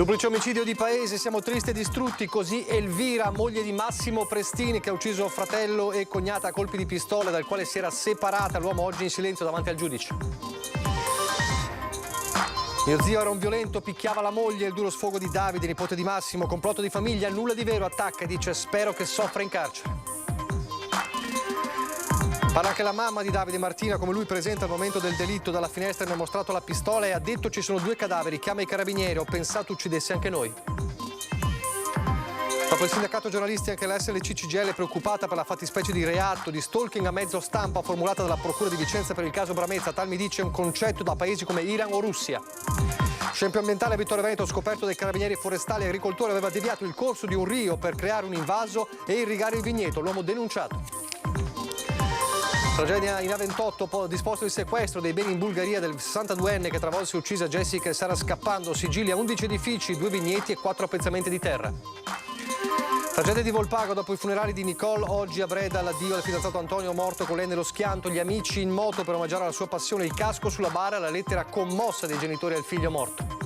Duplice omicidio di paese, siamo tristi e distrutti, così Elvira, moglie di Massimo Prestini, che ha ucciso fratello e cognata a colpi di pistola, dal quale si era separata. L'uomo oggi in silenzio davanti al giudice. Mio zio era un violento, picchiava la moglie, il duro sfogo di Davide, nipote di Massimo, complotto di famiglia, nulla di vero, attacca e dice spero che soffra in carcere. Parla anche la mamma di Davide Martina, come lui presenta al momento del delitto. Dalla finestra mi ha mostrato la pistola e ha detto ci sono 2 cadaveri, chiama i carabinieri, ho pensato uccidesse anche noi. Dopo il sindacato giornalisti anche la SLC-CGIL è preoccupata per la fattispecie di reato di stalking a mezzo stampa formulata dalla Procura di Vicenza per il caso Bramezza. Tal mi dice un concetto da paesi come Iran o Russia. Scempio ambientale a Vittorio Veneto, scoperto dai carabinieri forestali e agricoltori, aveva deviato il corso di un rio per creare un invaso e irrigare il vigneto. L'uomo denunciato. Tragedia in A28, disposto il sequestro dei beni in Bulgaria del 62enne che travolse e uccisa Jessica e Sara scappando. Sigilli a 11 edifici, 2 vigneti e 4 appezzamenti di terra. Tragedia di Volpago dopo i funerali di Nicole. Oggi a Breda l'addio al fidanzato Antonio, morto con lei nello schianto. Gli amici in moto per omaggiare la sua passione, il casco sulla bara, la lettera commossa dei genitori al figlio morto.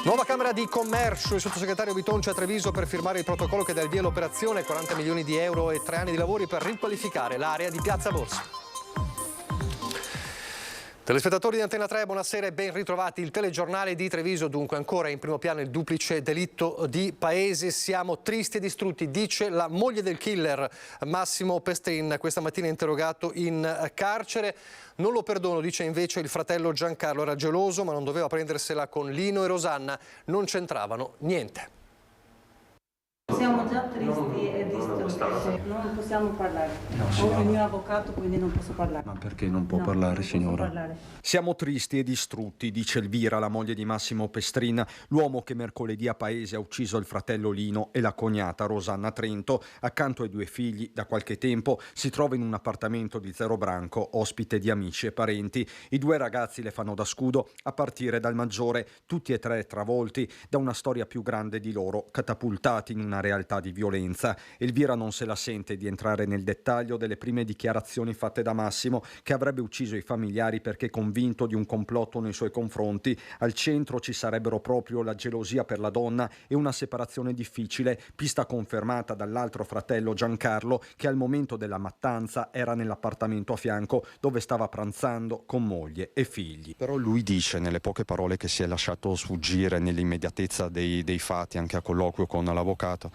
Nuova Camera di Commercio, il sottosegretario Bitonci a Treviso per firmare il protocollo che dà il via all'operazione, 40 milioni di euro e 3 anni di lavori per riqualificare l'area di Piazza Borsa. Telespettatori di Antena 3, buonasera e ben ritrovati. Il telegiornale di Treviso, dunque ancora in primo piano il duplice delitto di paese. Siamo tristi e distrutti, dice la moglie del killer Massimo Pestrin, questa mattina interrogato in carcere. Non lo perdono, dice invece il fratello Giancarlo, era geloso ma non doveva prendersela con Lino e Rosanna, non c'entravano niente. Siamo già tristi e distrutti, non possiamo parlare. Ho il mio avvocato, quindi non posso parlare. Ma perché non può parlare, signora? Parlare. Siamo tristi e distrutti, dice Elvira, la moglie di Massimo Pestrin, l'uomo che mercoledì a Paese ha ucciso il fratello Lino e la cognata Rosanna Trento. Accanto ai 2 figli, da qualche tempo, si trova in un appartamento di Zero Branco, ospite di amici e parenti. I 2 ragazzi le fanno da scudo, a partire dal maggiore, tutti e 3 travolti da una storia più grande di loro, catapultati in una realtà di violenza. Elvira non se la sente di entrare nel dettaglio delle prime dichiarazioni fatte da Massimo, che avrebbe ucciso i familiari perché convinto di un complotto nei suoi confronti. Al centro ci sarebbero proprio la gelosia per la donna e una separazione difficile, pista confermata dall'altro fratello Giancarlo, che al momento della mattanza era nell'appartamento a fianco dove stava pranzando con moglie e figli. Però lui dice nelle poche parole che si è lasciato sfuggire nell'immediatezza dei fatti, anche a colloquio con l'avvocato,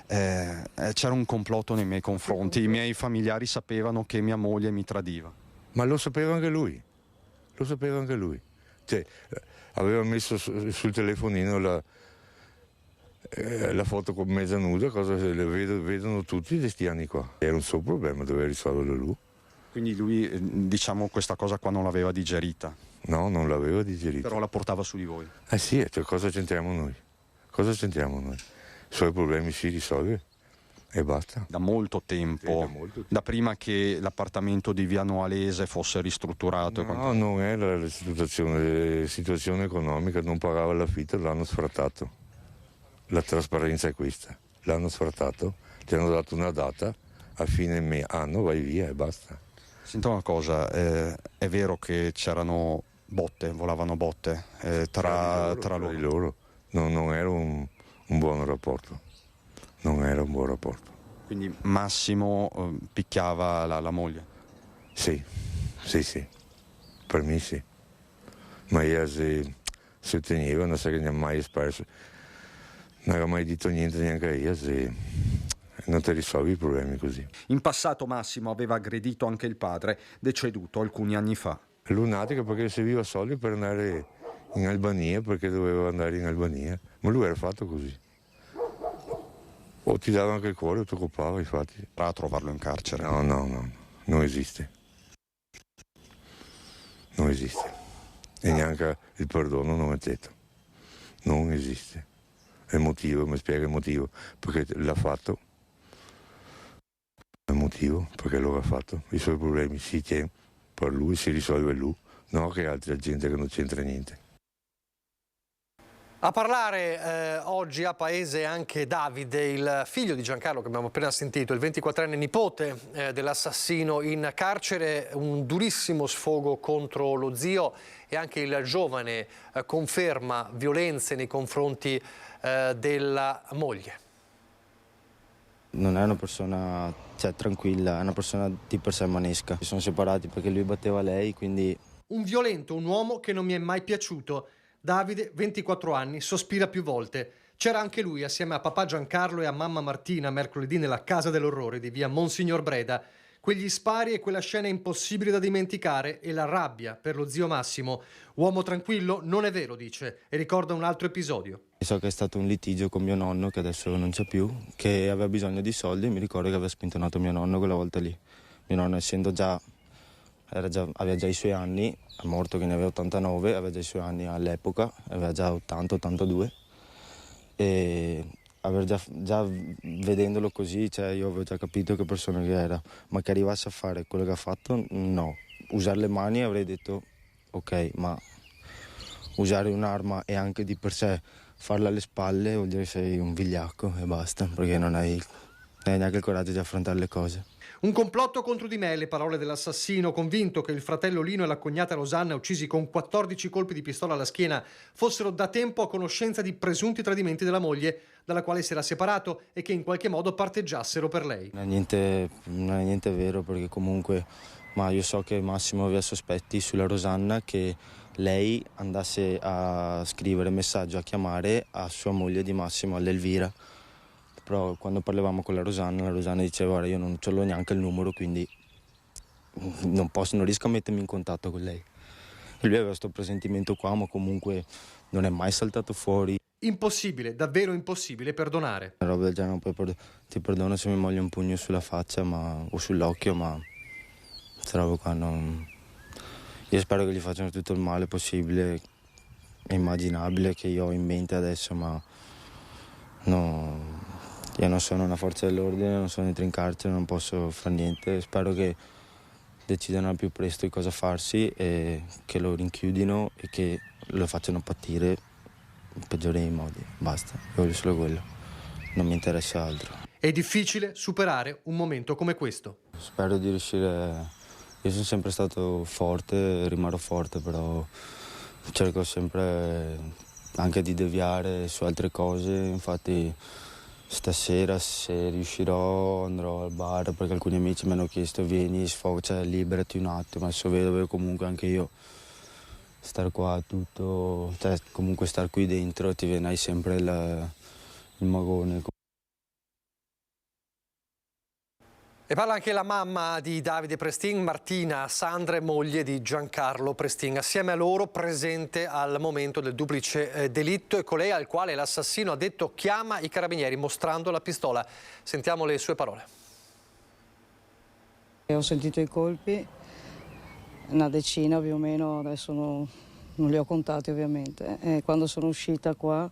c'era un complotto nei miei confronti, i miei familiari sapevano che mia moglie mi tradiva. Ma lo sapeva anche lui, Cioè, aveva messo sul telefonino la foto con mezza nuda, cosa che le vedono tutti questi anni qua. Era un suo problema, doveva risolverlo lui. Quindi lui, diciamo, questa cosa qua non l'aveva digerita? No, non l'aveva digerita. Però la portava su di voi? Sì, cioè, cosa c'entriamo noi? I suoi problemi si risolve e basta. Da molto tempo, da prima che l'appartamento di Via Noalese fosse ristrutturato? No, non era la situazione economica, non pagava l'affitto, l'hanno sfrattato. La trasparenza è questa, l'hanno sfrattato, ti hanno dato una data, a fine anno vai via e basta. Senta una cosa, è vero che c'erano botte, volavano botte tra loro? Non era un buon rapporto, non era un buon rapporto. Quindi Massimo picchiava la moglie? Sì, per me sì. Ma io si teneva, non so che ne ha mai espresso, non aveva mai detto niente neanche io, non ti risolvi i problemi così. In passato Massimo aveva aggredito anche il padre, deceduto alcuni anni fa. Lunatica perché serviva soldi per andare in Albania, perché doveva andare in Albania, ma lui era fatto così. O ti dava anche il cuore o ti occupava, infatti. A trovarlo in carcere? No, non esiste. Non esiste. E neanche il perdono non è detto. Non esiste. È il motivo, mi spiega il motivo, perché l'ha fatto. È il motivo perché lo ha fatto. I suoi problemi si tiene per lui, si risolve lui, non che altra gente che non c'entra niente. A parlare oggi a Paese anche Davide, il figlio di Giancarlo che abbiamo appena sentito, il 24enne nipote dell'assassino in carcere, un durissimo sfogo contro lo zio, e anche il giovane conferma violenze nei confronti della moglie. Non è una persona tranquilla, è una persona di per sé manesca. Si sono separati perché lui batteva lei, quindi... Un violento, un uomo che non mi è mai piaciuto. Davide, 24 anni, sospira più volte. C'era anche lui assieme a papà Giancarlo e a mamma Martina mercoledì nella Casa dell'Orrore di via Monsignor Breda. Quegli spari e quella scena impossibile da dimenticare e la rabbia per lo zio Massimo. Uomo tranquillo? Non è vero, dice, e ricorda un altro episodio. So che è stato un litigio con mio nonno, che adesso non c'è più, che aveva bisogno di soldi e mi ricordo che aveva spintonato mio nonno quella volta lì. Mio nonno, essendo aveva già i suoi anni, è morto che ne aveva 89, aveva già i suoi anni all'epoca, aveva già 80-82 e già vedendolo così, io avevo già capito che persona che era, ma che arrivasse a fare quello che ha fatto, no. Usare le mani avrei detto ok, ma usare un'arma e anche di per sé farla alle spalle vuol dire che sei un vigliacco e basta, perché non hai neanche il coraggio di affrontare le cose. Un complotto contro di me, le parole dell'assassino, convinto che il fratello Lino e la cognata Rosanna, uccisi con 14 colpi di pistola alla schiena, fossero da tempo a conoscenza di presunti tradimenti della moglie, dalla quale si era separato, e che in qualche modo parteggiassero per lei. Non è niente vero, perché comunque io so che Massimo aveva sospetti sulla Rosanna che lei andasse a scrivere messaggio, a chiamare a sua moglie di Massimo, all'Elvira. Però quando parlavamo con la Rosanna diceva guarda, io non ce l'ho neanche il numero, quindi non riesco a mettermi in contatto con lei. E lui aveva questo presentimento qua, ma comunque non è mai saltato fuori. Impossibile, davvero impossibile perdonare. Una roba del genere, poi ti perdono se mi moglie un pugno sulla faccia o sull'occhio, ma questa roba qua non... Io spero che gli facciano tutto il male possibile e immaginabile che io ho in mente adesso, ma no... Io non sono una forza dell'ordine, non sono dentro in carcere, non posso fare niente. Spero che decidano al più presto di cosa farsi e che lo rinchiudino e che lo facciano patire in peggiore dei modi. Basta, io voglio solo quello, non mi interessa altro. È difficile superare un momento come questo. Spero di riuscire... Io sono sempre stato forte, rimarrò forte, però cerco sempre anche di deviare su altre cose, infatti... Stasera, se riuscirò, andrò al bar perché alcuni amici mi hanno chiesto vieni, sfocia, liberati un attimo. Adesso vedo comunque anche io star qua tutto, comunque star qui dentro ti viene, hai sempre il magone. E parla anche la mamma di Davide Prestin, Martina Sandre, moglie di Giancarlo Prestin, assieme a loro presente al momento del duplice delitto, e colei al quale l'assassino ha detto chiama i carabinieri mostrando la pistola. Sentiamo le sue parole. Ho sentito i colpi, una decina più o meno, adesso non li ho contati ovviamente. E quando sono uscita qua,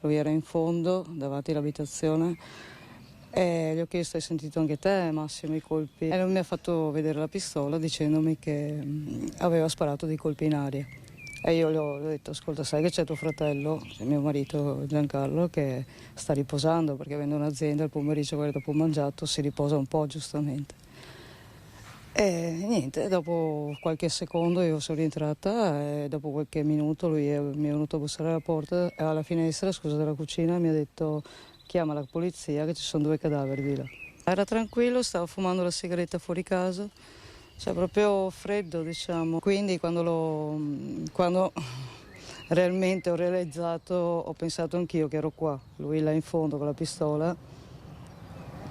lui era in fondo davanti all'abitazione. E gli ho chiesto hai sentito anche te Massimo i colpi, e lui mi ha fatto vedere la pistola dicendomi che aveva sparato dei colpi in aria, e io gli ho detto ascolta, sai che c'è tuo fratello, mio marito Giancarlo, che sta riposando perché avendo un'azienda il pomeriggio dopo mangiato si riposa un po' giustamente. E niente, dopo qualche secondo io sono rientrata e dopo qualche minuto lui mi è venuto a bussare alla porta, alla finestra, scusa, della cucina, e mi ha detto chiama la polizia che ci sono 2 cadaveri di là. Era tranquillo, stava fumando la sigaretta fuori casa, cioè proprio freddo diciamo. Quindi quando realmente ho realizzato, ho pensato anch'io che ero qua, lui là in fondo con la pistola,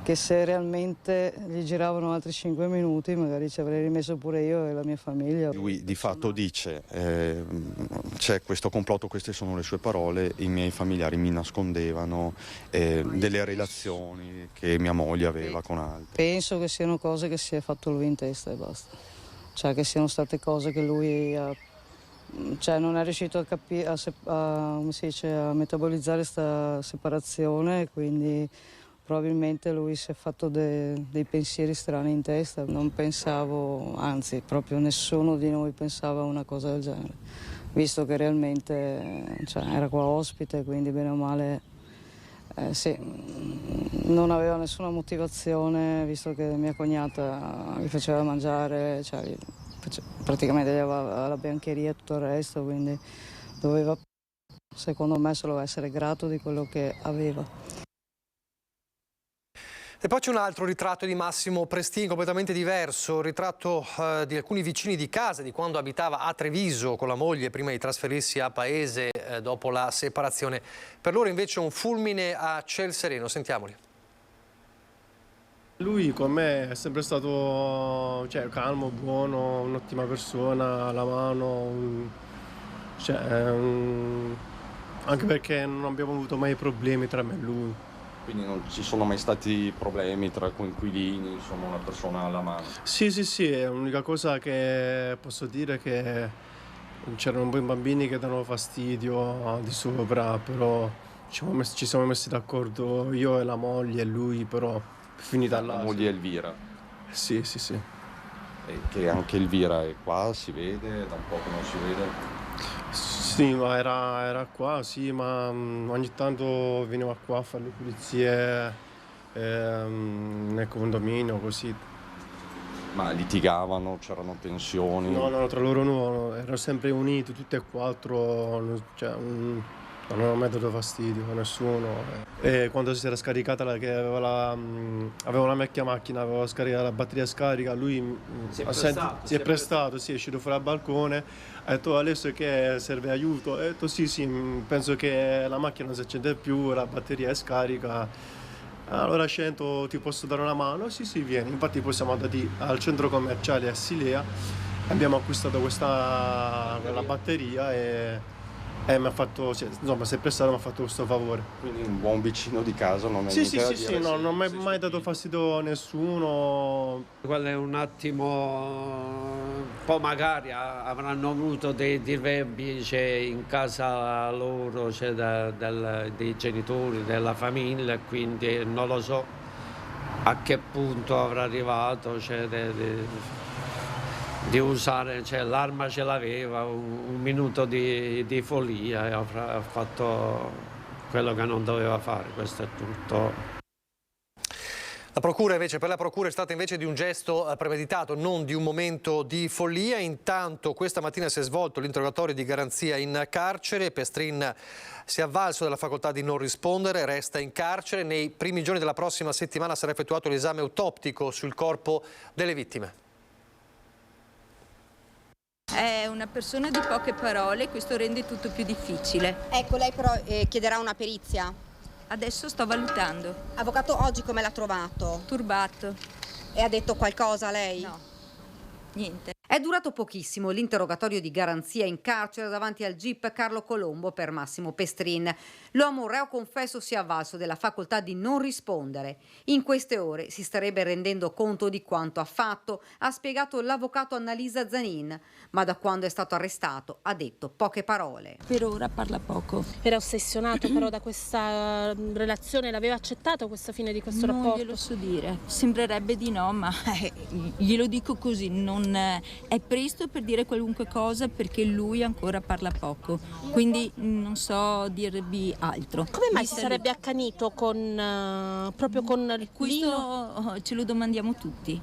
che se realmente gli giravano altri 5 minuti magari ci avrei rimesso pure io e la mia famiglia. Lui di fatto dice c'è questo complotto, queste sono le sue parole, i miei familiari mi nascondevano delle relazioni che mia moglie aveva con altri. Penso che siano cose che si è fatto lui in testa e basta, cioè che siano state cose che lui non è riuscito a capire, come si dice, a metabolizzare questa separazione, quindi probabilmente lui si è fatto dei pensieri strani in testa. Non pensavo, anzi proprio nessuno di noi pensava a una cosa del genere. visto che realmente era qua ospite, quindi bene o male sì, non aveva nessuna motivazione, visto che mia cognata gli faceva mangiare, praticamente gli aveva la biancheria e tutto il resto, quindi doveva, secondo me, solo essere grato di quello che aveva. E poi c'è un altro ritratto di Massimo Prestin completamente diverso, un ritratto di alcuni vicini di casa di quando abitava a Treviso con la moglie prima di trasferirsi a Paese dopo la separazione. Per loro invece un fulmine a ciel sereno, sentiamoli. Lui con me è sempre stato calmo, buono, un'ottima persona, alla mano, anche perché non abbiamo avuto mai problemi tra me e lui. Quindi non ci sono mai stati problemi tra coinquilini, insomma una persona alla mano? Sì, è l'unica cosa che posso dire è che c'erano un po' i bambini che davano fastidio di sopra, però ci siamo messi d'accordo io e la moglie e lui, però è finita là. La moglie Elvira? Sì. E che anche Elvira è qua, si vede, da un po' che non si vede? Sì, ma era qua, sì, ma ogni tanto veniva qua a fare le pulizie nel condominio, così. Ma litigavano, c'erano tensioni? No, tra loro no, erano sempre uniti, tutti e quattro, non hanno mai dato fastidio a nessuno. E quando si era scaricata, che aveva una vecchia macchina, aveva scaricato la batteria scarica, lui si è prestato, sì, è uscito fuori al balcone, ha detto Alessio che serve aiuto, ha detto sì, penso che la macchina non si accende più, la batteria è scarica, allora scendo, ti posso dare una mano? Sì, vieni, infatti poi siamo andati al centro commerciale a Silea, abbiamo acquistato quella batteria e mi ha fatto, insomma, si è prestato e mi ha fatto questo favore. Quindi un buon vicino di casa, non è Sì, no, non mi ha mai dato fastidio a nessuno. Quello è un attimo, poi magari avranno avuto dei diverbi in casa loro, dei genitori, della famiglia, quindi non lo so a che punto avrà arrivato, di usare, l'arma ce l'aveva, un minuto di follia e ha fatto quello che non doveva fare, questo è tutto. La procura invece, per la procura è stata invece di un gesto premeditato, non di un momento di follia. Intanto questa mattina si è svolto l'interrogatorio di garanzia in carcere. Pestrin si è avvalso della facoltà di non rispondere, resta in carcere. Nei primi giorni della prossima settimana sarà effettuato l'esame autoptico sul corpo delle vittime. È una persona di poche parole, questo rende tutto più difficile. Ecco, lei però chiederà una perizia? Adesso sto valutando. Avvocato, oggi come l'ha trovato? Turbato. E ha detto qualcosa lei? No, niente. È durato pochissimo l'interrogatorio di garanzia in carcere davanti al GIP Carlo Colombo per Massimo Pestrin. L'uomo reo confesso si è avvalso della facoltà di non rispondere. In queste ore si starebbe rendendo conto di quanto ha fatto, ha spiegato l'avvocato Annalisa Zanin, ma da quando è stato arrestato ha detto poche parole. Per ora parla poco. Era ossessionato però da questa relazione, l'aveva accettato questa fine di questo rapporto? Non glielo so dire, sembrerebbe di no, ma glielo dico così, non è presto per dire qualunque cosa perché lui ancora parla poco, quindi non so dirvi altro. Come mai si sarebbe accanito proprio con questo Lino? Ce lo domandiamo tutti.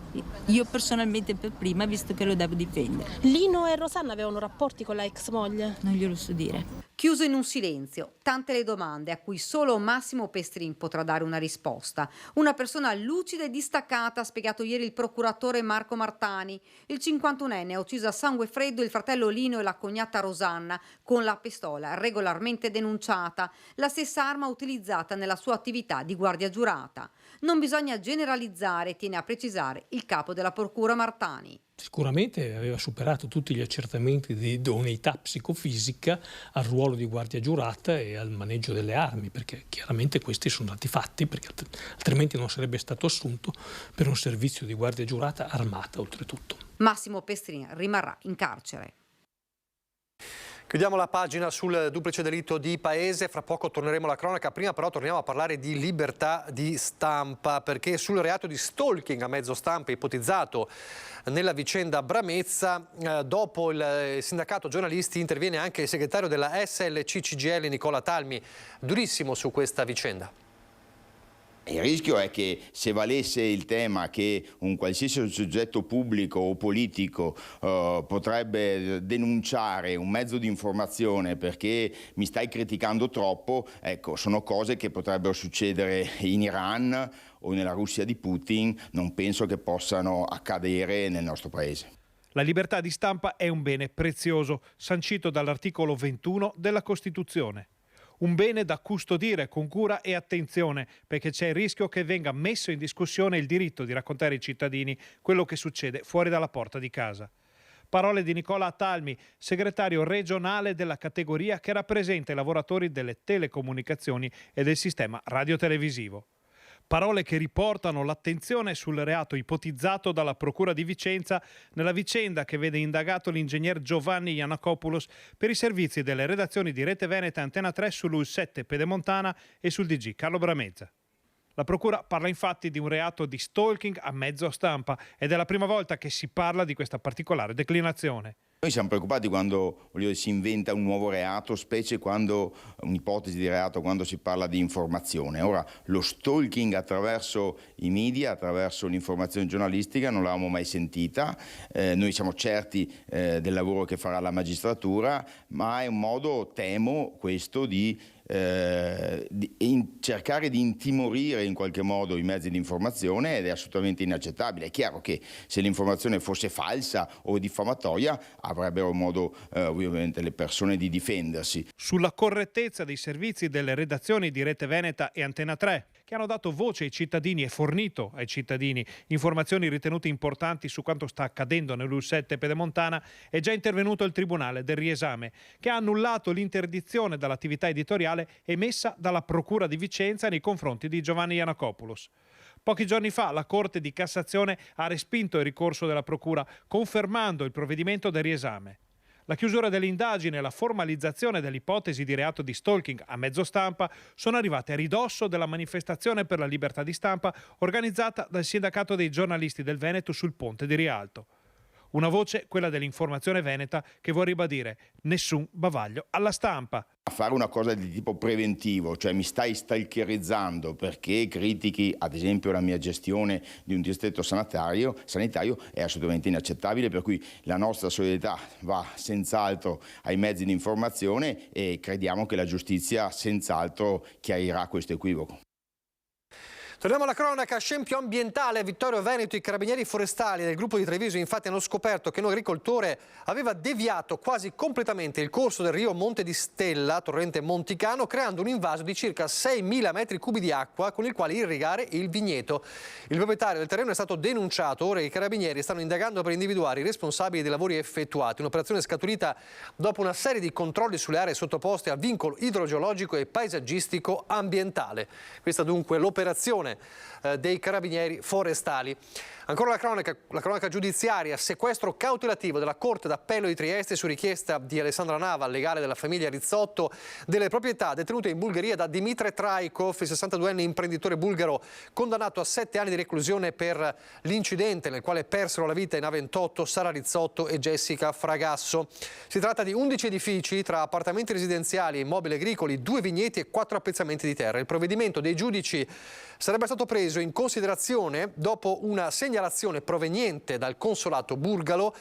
Io personalmente per prima, visto che lo devo difendere. Lino e Rosanna avevano rapporti con la ex moglie? Non glielo so dire. Chiuso in un silenzio, tante le domande a cui solo Massimo Pestrin potrà dare una risposta. Una persona lucida e distaccata, ha spiegato ieri il procuratore Marco Martani. Il 51enne ha ucciso a sangue freddo il fratello Lino e la cognata Rosanna con la pistola regolarmente denunciata, la stessa arma utilizzata nella sua attività di guardia giurata. Non bisogna generalizzare, tiene a precisare il capo della procura Martani. Sicuramente aveva superato tutti gli accertamenti di idoneità psicofisica al ruolo di guardia giurata e al maneggio delle armi, perché chiaramente questi sono stati fatti, perché altrimenti non sarebbe stato assunto per un servizio di guardia giurata armata oltretutto. Massimo Pestrin rimarrà in carcere. Chiudiamo la pagina sul duplice delitto di Paese, fra poco torneremo alla cronaca, prima però torniamo a parlare di libertà di stampa, perché sul reato di stalking a mezzo stampa ipotizzato nella vicenda Bramezza, dopo il sindacato giornalisti interviene anche il segretario della SLC CGIL Nicola Talmi, durissimo su questa vicenda. Il rischio è che se valesse il tema che un qualsiasi soggetto pubblico o politico potrebbe denunciare un mezzo di informazione perché mi stai criticando troppo, ecco, sono cose che potrebbero succedere in Iran o nella Russia di Putin, non penso che possano accadere nel nostro paese. La libertà di stampa è un bene prezioso, sancito dall'articolo 21 della Costituzione. Un bene da custodire con cura e attenzione, perché c'è il rischio che venga messo in discussione il diritto di raccontare ai cittadini quello che succede fuori dalla porta di casa. Parole di Nicola Talmi, segretario regionale della categoria che rappresenta i lavoratori delle telecomunicazioni e del sistema radiotelevisivo. Parole che riportano l'attenzione sul reato ipotizzato dalla Procura di Vicenza nella vicenda che vede indagato l'ingegner Giovanni Iannacopoulos per i servizi delle redazioni di Rete Veneta e Antena 3 sull'U7 Pedemontana e sul DG Carlo Bramezza. La Procura parla infatti di un reato di stalking a mezzo stampa ed è la prima volta che si parla di questa particolare declinazione. Noi siamo preoccupati quando si inventa un nuovo reato, specie quando un'ipotesi di reato, quando si parla di informazione. Ora, lo stalking attraverso i media, attraverso l'informazione giornalistica, non l'avevamo mai sentita. Noi siamo certi del lavoro che farà la magistratura, ma è un modo, temo, questo di cercare di intimorire in qualche modo i mezzi di informazione ed è assolutamente inaccettabile. È chiaro che se l'informazione fosse falsa o diffamatoria avrebbero modo ovviamente le persone di difendersi. Sulla correttezza dei servizi delle redazioni di Rete Veneta e Antena 3, che hanno dato voce ai cittadini e fornito ai cittadini informazioni ritenute importanti su quanto sta accadendo nell'U7 Pedemontana, è già intervenuto il Tribunale del Riesame, che ha annullato l'interdizione dall'attività editoriale emessa dalla Procura di Vicenza nei confronti di Giovanni Iannacopoulos. Pochi giorni fa la Corte di Cassazione ha respinto il ricorso della Procura, confermando il provvedimento del Riesame. La chiusura dell'indagine e la formalizzazione dell'ipotesi di reato di stalking a mezzo stampa sono arrivate a ridosso della manifestazione per la libertà di stampa organizzata dal Sindacato dei giornalisti del Veneto sul Ponte di Rialto. Una voce, quella dell'Informazione Veneta, che vuole ribadire nessun bavaglio alla stampa. A fare una cosa di tipo preventivo, cioè mi stai stalkerizzando perché critichi ad esempio la mia gestione di un distretto sanitario è assolutamente inaccettabile, per cui la nostra solidarietà va senz'altro ai mezzi di informazione e crediamo che la giustizia senz'altro chiarirà questo equivoco. Torniamo alla cronaca, scempio ambientale, Vittorio Veneto, i carabinieri forestali del gruppo di Treviso infatti hanno scoperto che un agricoltore aveva deviato quasi completamente il corso del Rio Monte di Stella, torrente Monticano, creando un invaso di circa 6.000 metri cubi di acqua con il quale irrigare il vigneto. Il proprietario del terreno è stato denunciato, ora i carabinieri stanno indagando per individuare i responsabili dei lavori effettuati, un'operazione scaturita dopo una serie di controlli sulle aree sottoposte a vincolo idrogeologico e paesaggistico ambientale. Questa dunque l'operazione dei carabinieri forestali. Ancora la cronaca giudiziaria, sequestro cautelativo della Corte d'Appello di Trieste su richiesta di Alessandra Nava, legale della famiglia Rizzotto, delle proprietà detenute in Bulgaria da Dimitre Traikov, il 62enne imprenditore bulgaro condannato a 7 anni di reclusione per l'incidente nel quale persero la vita in A28 Sara Rizzotto e Jessica Fragasso. Si tratta di 11 edifici tra appartamenti residenziali, immobili agricoli, 2 vigneti e 4 appezzamenti di terra. Il provvedimento dei giudici sarebbe stato preso in considerazione dopo una segnalazione proveniente dal consolato bulgaro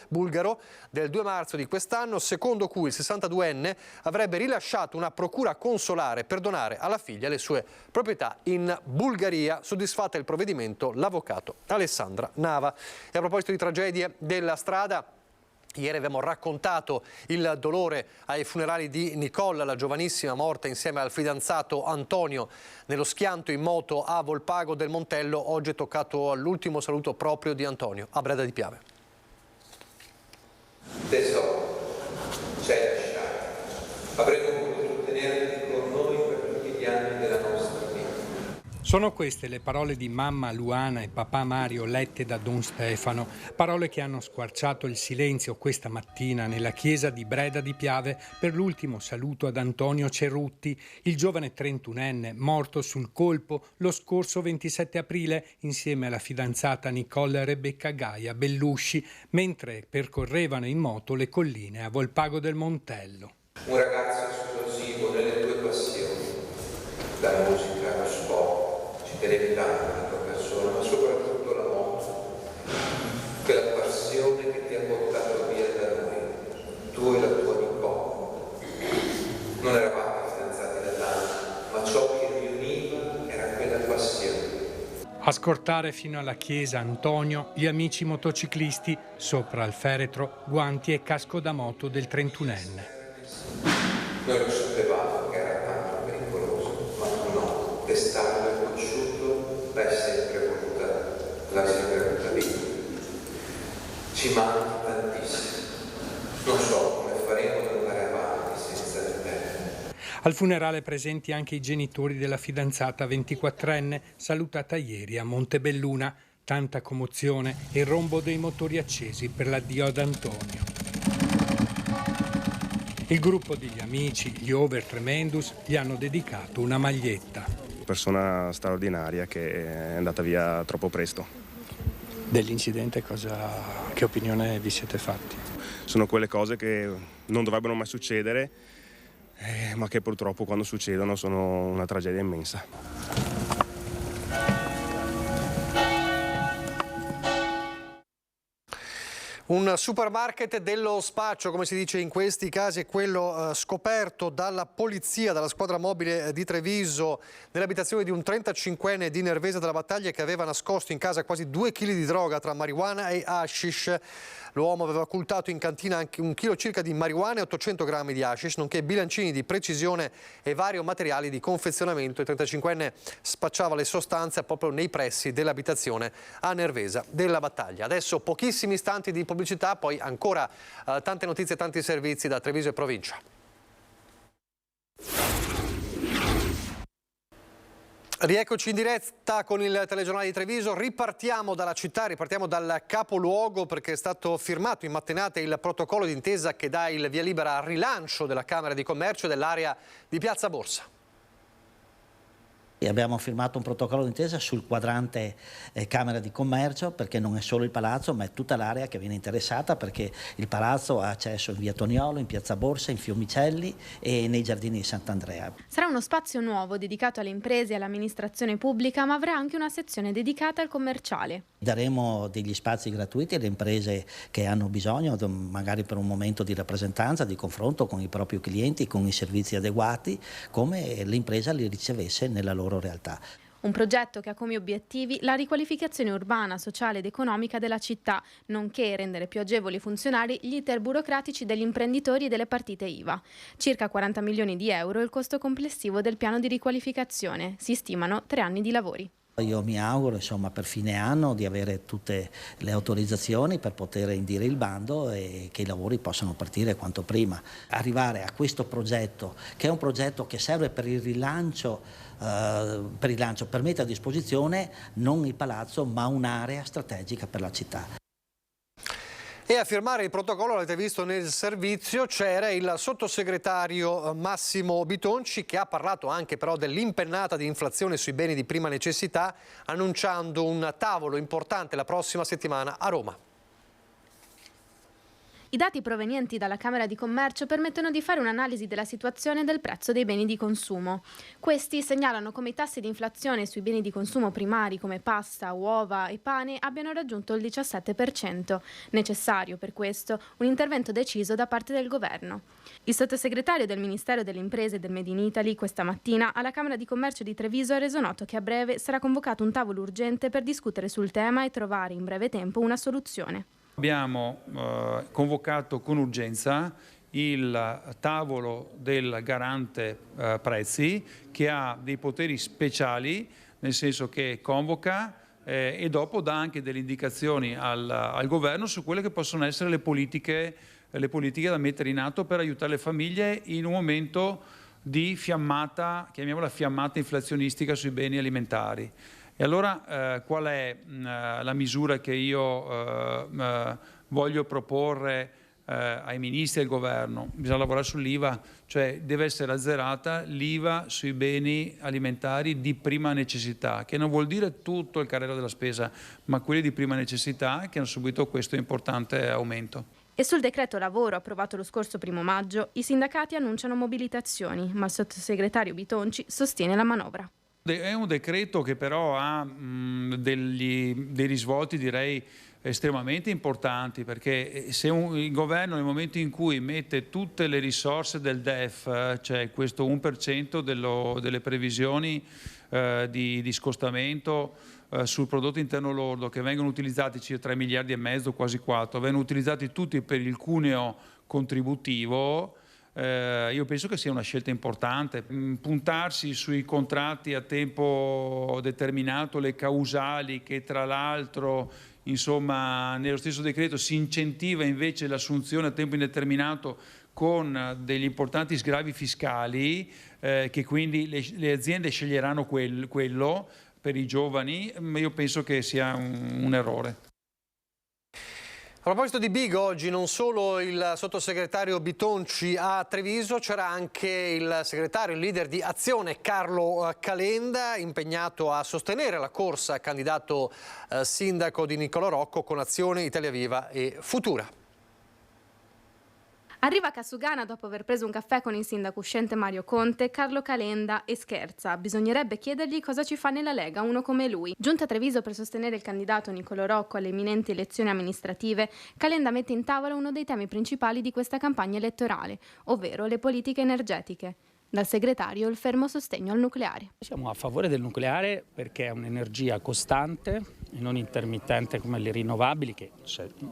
del 2 marzo di quest'anno, secondo cui il 62enne avrebbe rilasciato una procura consolare per donare alla figlia le sue proprietà in Bulgaria. Soddisfatta il provvedimento, l'avvocato Alessandra Nava. E a proposito di tragedie della strada, ieri abbiamo raccontato il dolore ai funerali di Nicole, la giovanissima morta insieme al fidanzato Antonio nello schianto in moto a Volpago del Montello. Oggi è toccato all'ultimo saluto proprio di Antonio a Breda di Piave. Tesoro, ci hai lasciato. Avremmo voluto tenerti con noi per tutti gli anni della nostra vita. Sono queste le parole di mamma Luana e papà Mario lette da Don Stefano, parole che hanno squarciato il silenzio questa mattina nella chiesa di Breda di Piave per l'ultimo saluto ad Antonio Cerutti, il giovane 31enne morto sul colpo lo scorso 27 aprile insieme alla fidanzata Nicole Rebecca Gaia Bellusci mentre percorrevano in moto le colline a Volpago del Montello. Un ragazzo esplosivo nelle tue passioni, la musica, lo sport. Tenevi tanto la tua persona, ma soprattutto la moto, quella passione che ti ha portato via da noi, tu e la tua Nicole. Non eravate fidanzati da tanto, ma ciò che vi univa era quella passione. A scortare fino alla chiesa Antonio, gli amici motociclisti, sopra il feretro, guanti e casco da moto del 31enne. Noi lo sapevamo che era tanto pericoloso, ma tu no, testarlo e conosciuto. L'hai sempre voluta vita. Ci manchi tantissimo. Non so come faremo ad andare avanti senza di te. Al funerale presenti anche i genitori della fidanzata 24enne, salutata ieri a Montebelluna. Tanta commozione e il rombo dei motori accesi per l'addio ad Antonio. Il gruppo degli amici, gli Over Tremendous, gli hanno dedicato una maglietta. Persona straordinaria che è andata via troppo presto. Dell'incidente che opinione vi siete fatti? Sono quelle cose che non dovrebbero mai succedere, ma che purtroppo quando succedono sono una tragedia immensa. Un supermarket dello spaccio, come si dice in questi casi, è quello scoperto dalla polizia, dalla squadra mobile di Treviso, nell'abitazione di un 35enne di Nervesa della Battaglia che aveva nascosto in casa quasi 2 kg di droga tra marijuana e hashish. L'uomo aveva occultato in cantina anche 1 chilo circa di marijuana e 800 grammi di hashish, nonché bilancini di precisione e vari materiali di confezionamento. Il 35enne spacciava le sostanze proprio nei pressi dell'abitazione a Nervesa della Battaglia. Adesso pochissimi istanti di pubblicità, poi ancora tante notizie e tanti servizi da Treviso e provincia. Rieccoci in diretta con il telegiornale di Treviso, ripartiamo dalla città, ripartiamo dal capoluogo perché è stato firmato in mattinata il protocollo d'intesa che dà il via libera al rilancio della Camera di Commercio dell'area di Piazza Borsa. Abbiamo firmato un protocollo d'intesa sul quadrante Camera di Commercio perché non è solo il palazzo ma è tutta l'area che viene interessata perché il palazzo ha accesso in via Toniolo, in Piazza Borsa, in Fiumicelli e nei giardini di Sant'Andrea. Sarà uno spazio nuovo dedicato alle imprese e all'amministrazione pubblica ma avrà anche una sezione dedicata al commerciale. Daremo degli spazi gratuiti alle imprese che hanno bisogno magari per un momento di rappresentanza, di confronto con i propri clienti, con i servizi adeguati come l'impresa li ricevesse nella loro realtà. Un progetto che ha come obiettivi la riqualificazione urbana, sociale ed economica della città, nonché rendere più agevoli e funzionali gli iter burocratici degli imprenditori e delle partite IVA. Circa 40 milioni di euro è il costo complessivo del piano di riqualificazione. Si stimano 3 anni di lavori. Io mi auguro per fine anno di avere tutte le autorizzazioni per poter indire il bando e che i lavori possano partire quanto prima. Arrivare a questo progetto, che è un progetto che serve per il rilancio, per mettere a disposizione non il palazzo ma un'area strategica per la città. E a firmare il protocollo, l'avete visto nel servizio, c'era il sottosegretario Massimo Bitonci che ha parlato anche però dell'impennata di inflazione sui beni di prima necessità, annunciando un tavolo importante la prossima settimana a Roma. I dati provenienti dalla Camera di Commercio permettono di fare un'analisi della situazione del prezzo dei beni di consumo. Questi segnalano come i tassi di inflazione sui beni di consumo primari come pasta, uova e pane abbiano raggiunto il 17%. Necessario per questo un intervento deciso da parte del governo. Il sottosegretario del Ministero delle Imprese e del Made in Italy questa mattina alla Camera di Commercio di Treviso ha reso noto che a breve sarà convocato un tavolo urgente per discutere sul tema e trovare in breve tempo una soluzione. Abbiamo convocato con urgenza il tavolo del garante prezzi che ha dei poteri speciali, nel senso che convoca e dopo dà anche delle indicazioni al governo su quelle che possono essere le politiche da mettere in atto per aiutare le famiglie in un momento di fiammata, chiamiamola fiammata inflazionistica sui beni alimentari. E allora qual è la misura che io voglio proporre ai ministri e al governo? Bisogna lavorare sull'IVA, cioè deve essere azzerata l'IVA sui beni alimentari di prima necessità, che non vuol dire tutto il carrello della spesa, ma quelli di prima necessità che hanno subito questo importante aumento. E sul decreto lavoro approvato lo scorso 1 maggio, i sindacati annunciano mobilitazioni, ma il sottosegretario Bitonci sostiene la manovra. È un decreto che però ha dei risvolti, direi, estremamente importanti, perché se il governo nel momento in cui mette tutte le risorse del DEF, cioè questo 1% delle previsioni di scostamento sul prodotto interno lordo, che vengono utilizzati circa 3 miliardi e mezzo, quasi 4, vengono utilizzati tutti per il cuneo contributivo, io penso che sia una scelta importante. Puntarsi sui contratti a tempo determinato, le causali, che tra l'altro insomma nello stesso decreto si incentiva invece l'assunzione a tempo indeterminato con degli importanti sgravi fiscali, che quindi le aziende sceglieranno quello per i giovani, ma io penso che sia un errore. A proposito di big, oggi non solo il sottosegretario Bitonci a Treviso, c'era anche il segretario, il leader di Azione, Carlo Calenda, impegnato a sostenere la corsa candidato sindaco di Nicolò Rocco con Azione, Italia Viva e Futura. Arriva a Casugana dopo aver preso un caffè con il sindaco uscente Mario Conte, Carlo Calenda, e scherza. Bisognerebbe chiedergli cosa ci fa nella Lega uno come lui. Giunta a Treviso per sostenere il candidato Nicolò Rocco alle imminenti elezioni amministrative, Calenda mette in tavola uno dei temi principali di questa campagna elettorale, ovvero le politiche energetiche. Dal segretario il fermo sostegno al nucleare. Siamo a favore del nucleare perché è un'energia costante e non intermittente come le rinnovabili, che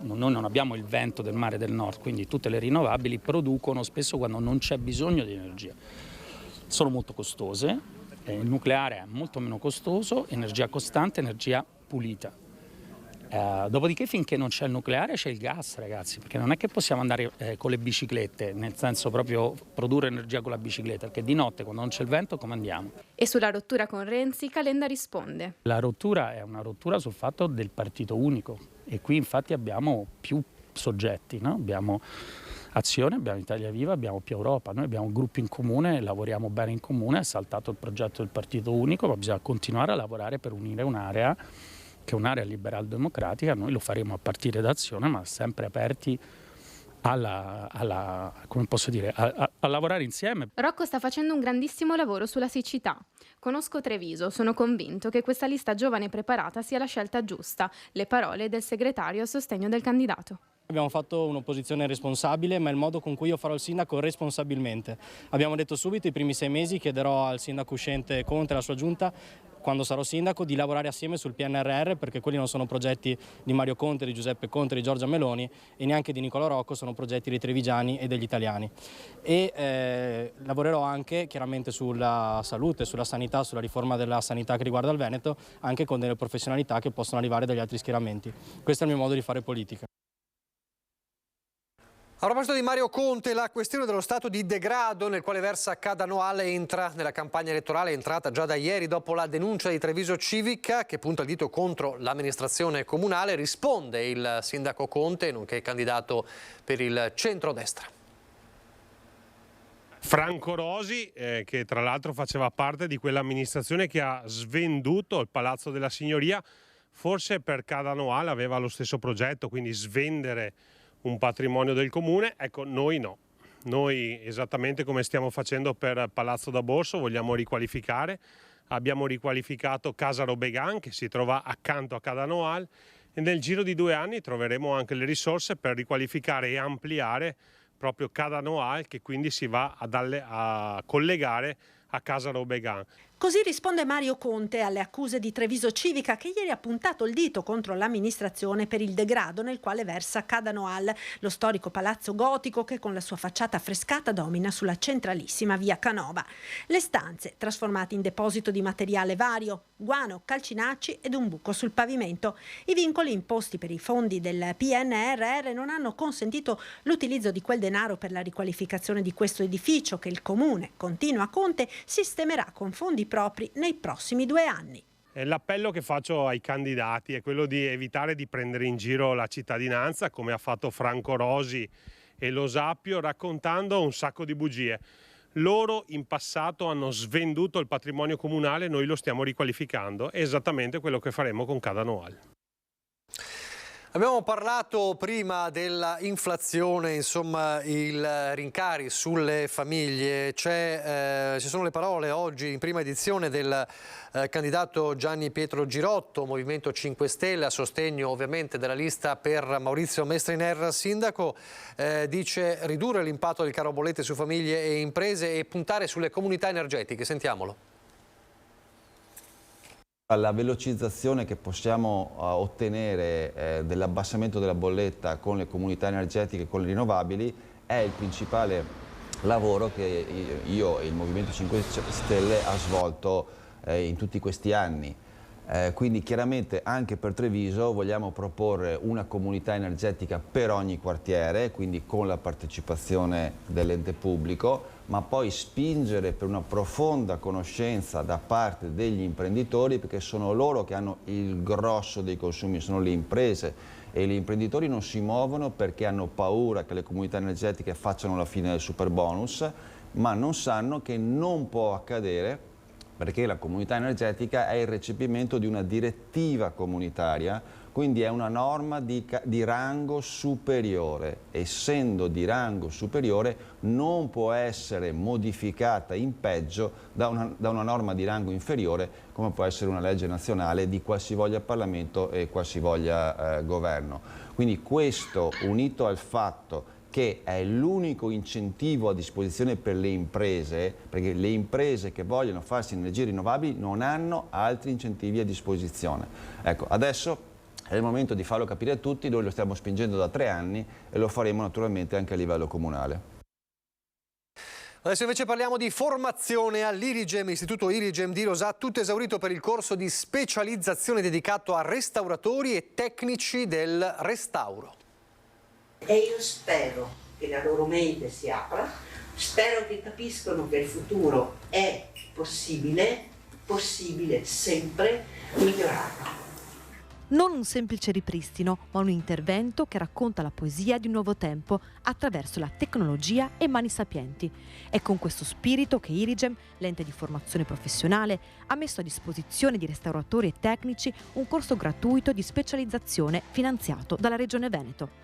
noi non abbiamo il vento del mare del nord, quindi tutte le rinnovabili producono spesso quando non c'è bisogno di energia. Sono molto costose, il nucleare è molto meno costoso, energia costante, energia pulita. Dopodiché finché non c'è il nucleare c'è il gas, ragazzi, perché non è che possiamo andare con le biciclette, nel senso proprio produrre energia con la bicicletta, perché di notte quando non c'è il vento come andiamo? E sulla rottura con Renzi Calenda risponde. La rottura è una rottura sul fatto del partito unico e qui infatti abbiamo più soggetti, no? Abbiamo Azione, abbiamo Italia Viva, abbiamo più Europa, noi abbiamo gruppi in comune, lavoriamo bene in comune, è saltato il progetto del partito unico, ma bisogna continuare a lavorare per unire un'area che è un'area liberal-democratica, noi lo faremo a partire da Azione, ma sempre aperti come posso dire, a lavorare insieme. Rocco sta facendo un grandissimo lavoro sulla siccità. Conosco Treviso, sono convinto che questa lista giovane e preparata sia la scelta giusta. Le parole del segretario a sostegno del candidato. Abbiamo fatto un'opposizione responsabile, ma è il modo con cui io farò il sindaco responsabilmente. Abbiamo detto subito, i primi 6 mesi chiederò al sindaco uscente Conte e alla sua giunta, quando sarò sindaco, di lavorare assieme sul PNRR, perché quelli non sono progetti di Mario Conte, di Giuseppe Conte, di Giorgia Meloni e neanche di Nicolò Rocco, sono progetti dei trevigiani e degli italiani. E lavorerò anche chiaramente sulla salute, sulla sanità, sulla riforma della sanità che riguarda il Veneto, anche con delle professionalità che possono arrivare dagli altri schieramenti. Questo è il mio modo di fare politica. A proposito di Mario Conte, la questione dello stato di degrado nel quale versa Cadanoale entra nella campagna elettorale, è entrata già da ieri dopo la denuncia di Treviso Civica che punta il dito contro l'amministrazione comunale. Risponde il sindaco Conte, nonché candidato per il centrodestra. Franco Rosi, che tra l'altro faceva parte di quell'amministrazione che ha svenduto il Palazzo della Signoria, forse per Cadanoale aveva lo stesso progetto, quindi svendere un patrimonio del comune. Ecco, noi no. Noi, esattamente come stiamo facendo per Palazzo da Borso, vogliamo riqualificare. Abbiamo riqualificato Casa Robegan, che si trova accanto a Cadanoale, e nel giro di 2 anni troveremo anche le risorse per riqualificare e ampliare proprio Cadanoale, che quindi si va a collegare a Casa Robegan. Così risponde Mario Conte alle accuse di Treviso Civica, che ieri ha puntato il dito contro l'amministrazione per il degrado nel quale versa Cadano Hall, lo storico palazzo gotico che con la sua facciata affrescata domina sulla centralissima via Canova. Le stanze trasformate in deposito di materiale vario, guano, calcinacci ed un buco sul pavimento. I vincoli imposti per i fondi del PNRR non hanno consentito l'utilizzo di quel denaro per la riqualificazione di questo edificio che il Comune, continua Conte, sistemerà con fondi propri nei prossimi 2 anni. L'appello che faccio ai candidati è quello di evitare di prendere in giro la cittadinanza, come ha fatto Franco Rosi e Lo Sapio, raccontando un sacco di bugie. Loro in passato hanno svenduto il patrimonio comunale, noi lo stiamo riqualificando, è esattamente quello che faremo con Cadano Hall. Abbiamo parlato prima dell'inflazione, insomma, i rincari sulle famiglie. Ci sono le parole oggi in prima edizione del candidato Gianni Pietro Girotto, Movimento 5 Stelle, a sostegno ovviamente della lista per Maurizio Mestriner sindaco. Dice ridurre l'impatto del caro bollette su famiglie e imprese e puntare sulle comunità energetiche. Sentiamolo. La velocizzazione che possiamo ottenere dell'abbassamento della bolletta con le comunità energetiche e con le rinnovabili è il principale lavoro che io e il Movimento 5 Stelle ha svolto in tutti questi anni. Quindi chiaramente anche per Treviso vogliamo proporre una comunità energetica per ogni quartiere, quindi con la partecipazione dell'ente pubblico, ma poi spingere per una profonda conoscenza da parte degli imprenditori, perché sono loro che hanno il grosso dei consumi, sono le imprese, e gli imprenditori non si muovono perché hanno paura che le comunità energetiche facciano la fine del superbonus, ma non sanno che non può accadere perché la comunità energetica è il recepimento di una direttiva comunitaria, quindi è una norma di rango superiore. Essendo di rango superiore non può essere modificata in peggio da una norma di rango inferiore, come può essere una legge nazionale di qualsivoglia Parlamento e qualsivoglia governo. Quindi questo, unito al fatto che è l'unico incentivo a disposizione per le imprese, perché le imprese che vogliono farsi energie rinnovabili non hanno altri incentivi a disposizione. Ecco, adesso è il momento di farlo capire a tutti, noi lo stiamo spingendo da 3 anni e lo faremo naturalmente anche a livello comunale. Adesso invece parliamo di formazione all'Irigem, Istituto Irigem di Rosà, tutto esaurito per il corso di specializzazione dedicato a restauratori e tecnici del restauro. E io spero che la loro mente si apra, spero che capiscano che il futuro è possibile sempre migliorarlo. Non un semplice ripristino, ma un intervento che racconta la poesia di un nuovo tempo attraverso la tecnologia e mani sapienti. È con questo spirito che Irigem, l'ente di formazione professionale, ha messo a disposizione di restauratori e tecnici un corso gratuito di specializzazione finanziato dalla Regione Veneto.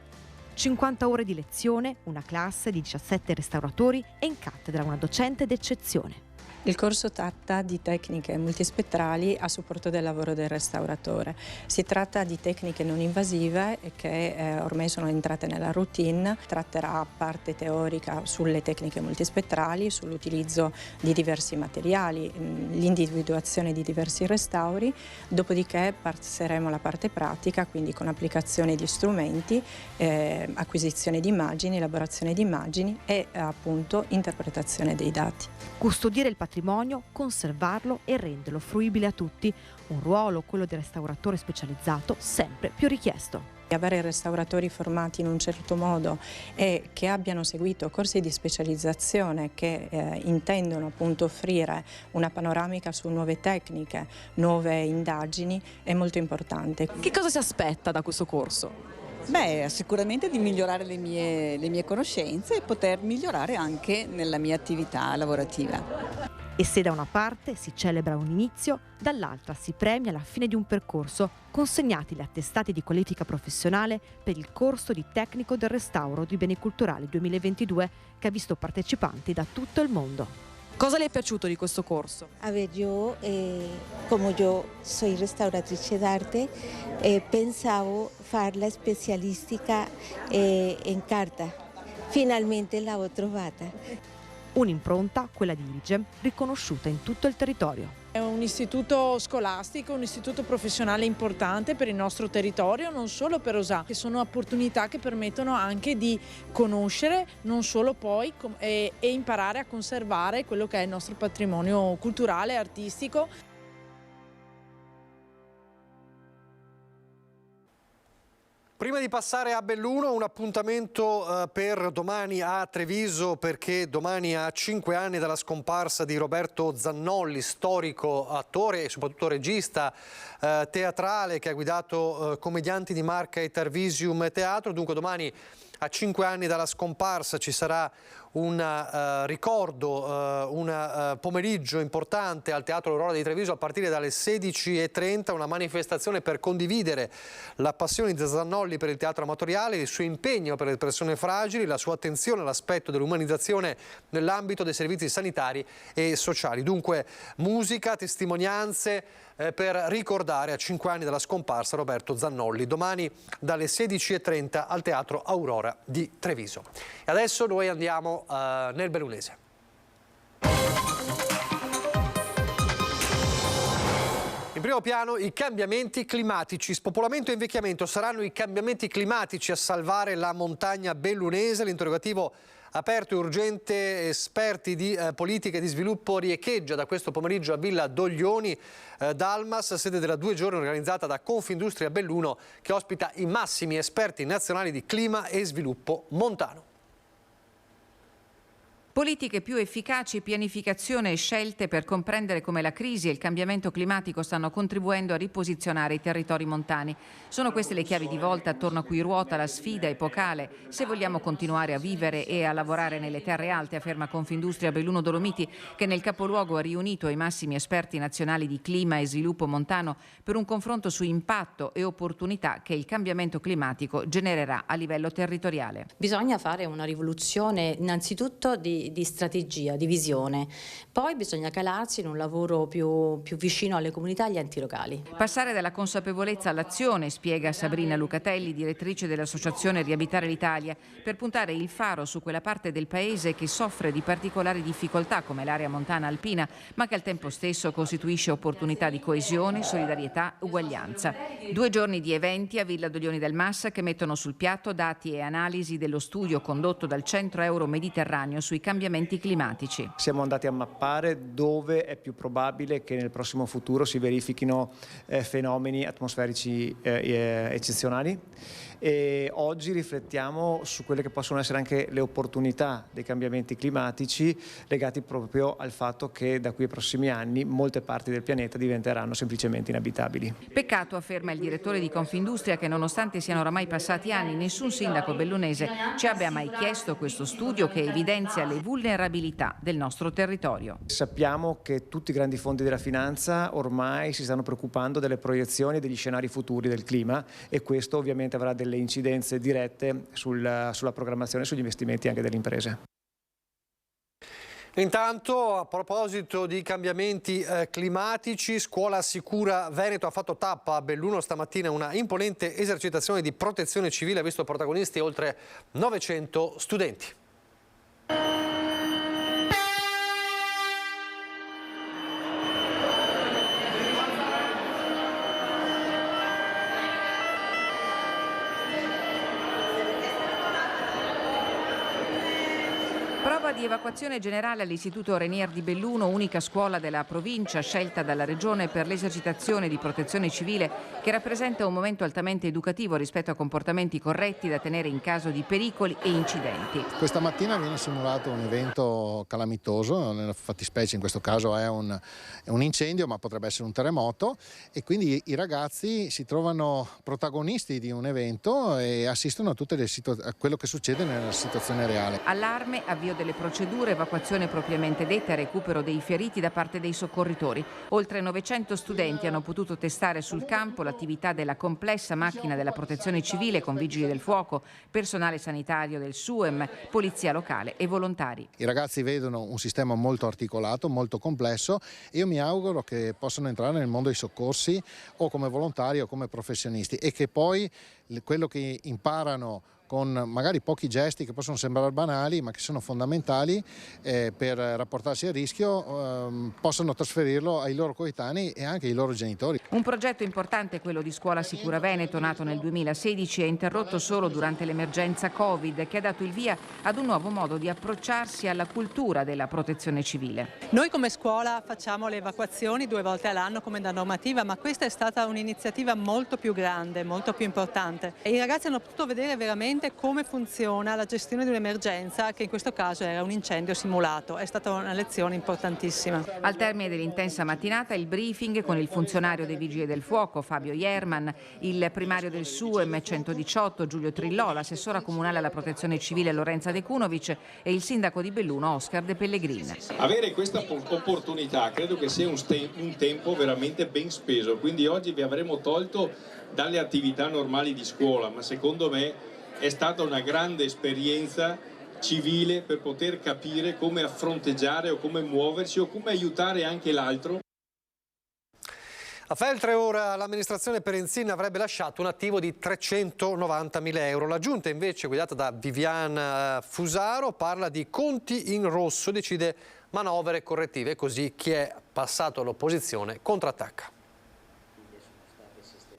50 ore di lezione, una classe di 17 restauratori e in cattedra una docente d'eccezione. Il corso tratta di tecniche multispettrali a supporto del lavoro del restauratore. Si tratta di tecniche non invasive che ormai sono entrate nella routine. Tratterà parte teorica sulle tecniche multispettrali, sull'utilizzo di diversi materiali, l'individuazione di diversi restauri, dopodiché passeremo alla parte pratica, quindi con applicazione di strumenti, acquisizione di immagini, elaborazione di immagini e appunto interpretazione dei dati. Custodire il patrimonio, conservarlo e renderlo fruibile a tutti, un ruolo, quello del restauratore specializzato, sempre più richiesto. Avere restauratori formati in un certo modo e che abbiano seguito corsi di specializzazione che intendono appunto offrire una panoramica su nuove tecniche, nuove indagini è molto importante. Che cosa si aspetta da questo corso? Beh, sicuramente di migliorare le mie conoscenze e poter migliorare anche nella mia attività lavorativa. E se da una parte si celebra un inizio, dall'altra si premia la fine di un percorso, consegnati gli attestati di qualifica professionale per il corso di tecnico del restauro di beni culturali 2022 che ha visto partecipanti da tutto il mondo. Cosa le è piaciuto di questo corso? A ver, como yo soy restauratrice d'arte, pensavo fare la specialistica in carta. Finalmente l'ho trovata. Un'impronta, quella di Irigem, riconosciuta in tutto il territorio. È un istituto scolastico, un istituto professionale importante per il nostro territorio, non solo per OSA, che sono opportunità che permettono anche di conoscere, non solo poi, e imparare a conservare quello che è il nostro patrimonio culturale e artistico. Prima di passare a Belluno, un appuntamento per domani a Treviso, perché domani, a 5 anni dalla scomparsa di Roberto Zannolli, storico attore e soprattutto regista teatrale che ha guidato Commedianti di Marca e Tarvisium Teatro. Dunque domani, a 5 anni dalla scomparsa, ci sarà un ricordo, un pomeriggio importante al Teatro Aurora di Treviso a partire dalle 16:30, una manifestazione per condividere la passione di Zannolli per il teatro amatoriale, il suo impegno per le persone fragili, la sua attenzione all'aspetto dell'umanizzazione nell'ambito dei servizi sanitari e sociali. Dunque musica, testimonianze per ricordare a 5 anni dalla scomparsa Roberto Zannolli. Domani dalle 16:30 al Teatro Aurora di Treviso. E adesso noi andiamo nel bellunese. In primo piano i cambiamenti climatici. Spopolamento e invecchiamento. Saranno i cambiamenti climatici a salvare la montagna bellunese? L'interrogativo aperto e urgente, esperti di politiche di sviluppo riecheggia da questo pomeriggio a Villa Doglioni Dalmas, sede della 2 giorni organizzata da Confindustria Belluno, che ospita i massimi esperti nazionali di clima e sviluppo montano. Politiche più efficaci, pianificazione e scelte per comprendere come la crisi e il cambiamento climatico stanno contribuendo a riposizionare i territori montani. Sono queste le chiavi di volta attorno a cui ruota la sfida epocale se vogliamo continuare a vivere e a lavorare nelle terre alte, afferma Confindustria Belluno Dolomiti, che nel capoluogo ha riunito i massimi esperti nazionali di clima e sviluppo montano per un confronto su impatto e opportunità che il cambiamento climatico genererà a livello territoriale. Bisogna fare una rivoluzione innanzitutto di strategia, di visione. Poi bisogna calarsi in un lavoro più vicino alle comunità e agli enti locali. Passare dalla consapevolezza all'azione, spiega Sabrina Lucatelli, direttrice dell'associazione Riabitare l'Italia, per puntare il faro su quella parte del paese che soffre di particolari difficoltà come l'area montana alpina, ma che al tempo stesso costituisce opportunità di coesione, solidarietà e uguaglianza. 2 giorni di eventi a Villa Doglioni del Massa che mettono sul piatto dati e analisi dello studio condotto dal Centro Euro Mediterraneo sui cambiamenti climatici. Siamo andati a mappare dove è più probabile che nel prossimo futuro si verifichino fenomeni atmosferici eccezionali. E oggi riflettiamo su quelle che possono essere anche le opportunità dei cambiamenti climatici legati proprio al fatto che da qui ai prossimi anni molte parti del pianeta diventeranno semplicemente inabitabili. Peccato, afferma il direttore di Confindustria, che nonostante siano oramai passati anni, nessun sindaco bellunese ci abbia mai chiesto questo studio che evidenzia le vulnerabilità del nostro territorio. Sappiamo che tutti i grandi fondi della finanza ormai si stanno preoccupando delle proiezioni e degli scenari futuri del clima, e questo ovviamente avrà delle incidenze dirette sulla programmazione e sugli investimenti anche delle imprese. Intanto, a proposito di cambiamenti climatici, Scuola Sicura Veneto ha fatto tappa a Belluno stamattina. Una imponente esercitazione di protezione civile ha visto protagonisti oltre 900 studenti. Prova di evacuazione generale all'Istituto Renier di Belluno, unica scuola della provincia scelta dalla Regione per l'esercitazione di protezione civile, che rappresenta un momento altamente educativo rispetto a comportamenti corretti da tenere in caso di pericoli e incidenti. Questa mattina viene simulato un evento calamitoso, nella fattispecie in questo caso è un incendio, ma potrebbe essere un terremoto, e quindi i ragazzi si trovano protagonisti di un evento e assistono a a quello che succede nella situazione reale. Allarme, avvio delle procedure, evacuazione propriamente detta e recupero dei feriti da parte dei soccorritori. Oltre 900 studenti hanno potuto testare sul campo l'attività della complessa macchina della protezione civile con vigili del fuoco, personale sanitario del SUEM, polizia locale e volontari. I ragazzi vedono un sistema molto articolato, molto complesso, e io mi auguro che possano entrare nel mondo dei soccorsi o come volontari o come professionisti, e che poi quello che imparano con magari pochi gesti che possono sembrare banali ma che sono fondamentali per rapportarsi al rischio, possano trasferirlo ai loro coetanei e anche ai loro genitori. Un progetto importante, quello di Scuola Sicura Veneto, nato nel 2016 e interrotto solo durante l'emergenza Covid, che ha dato il via ad un nuovo modo di approcciarsi alla cultura della protezione civile. Noi come scuola facciamo le evacuazioni 2 volte all'anno come da normativa, ma questa è stata un'iniziativa molto più grande, molto più importante. E i ragazzi hanno potuto vedere veramente come funziona la gestione di un'emergenza, che in questo caso era un incendio simulato. È stata una lezione importantissima. Al termine dell'intensa mattinata il briefing con il funzionario dei Vigili del Fuoco Fabio Jerman, il primario del SUEM 118 Giulio Trillò, l'assessora comunale alla protezione civile Lorenza De Cunovic e il sindaco di Belluno Oscar De Pellegrin. Avere questa opportunità credo che sia un tempo veramente ben speso, quindi oggi vi avremo tolto dalle attività normali di scuola, ma secondo me è stata una grande esperienza civile per poter capire come fronteggiare o come muoversi o come aiutare anche l'altro. A Feltre ora l'amministrazione Perenzin avrebbe lasciato un attivo di 390.000 euro. La giunta invece, guidata da Vivian Fusaro, parla di conti in rosso, decide manovre correttive, così chi è passato all'opposizione contrattacca.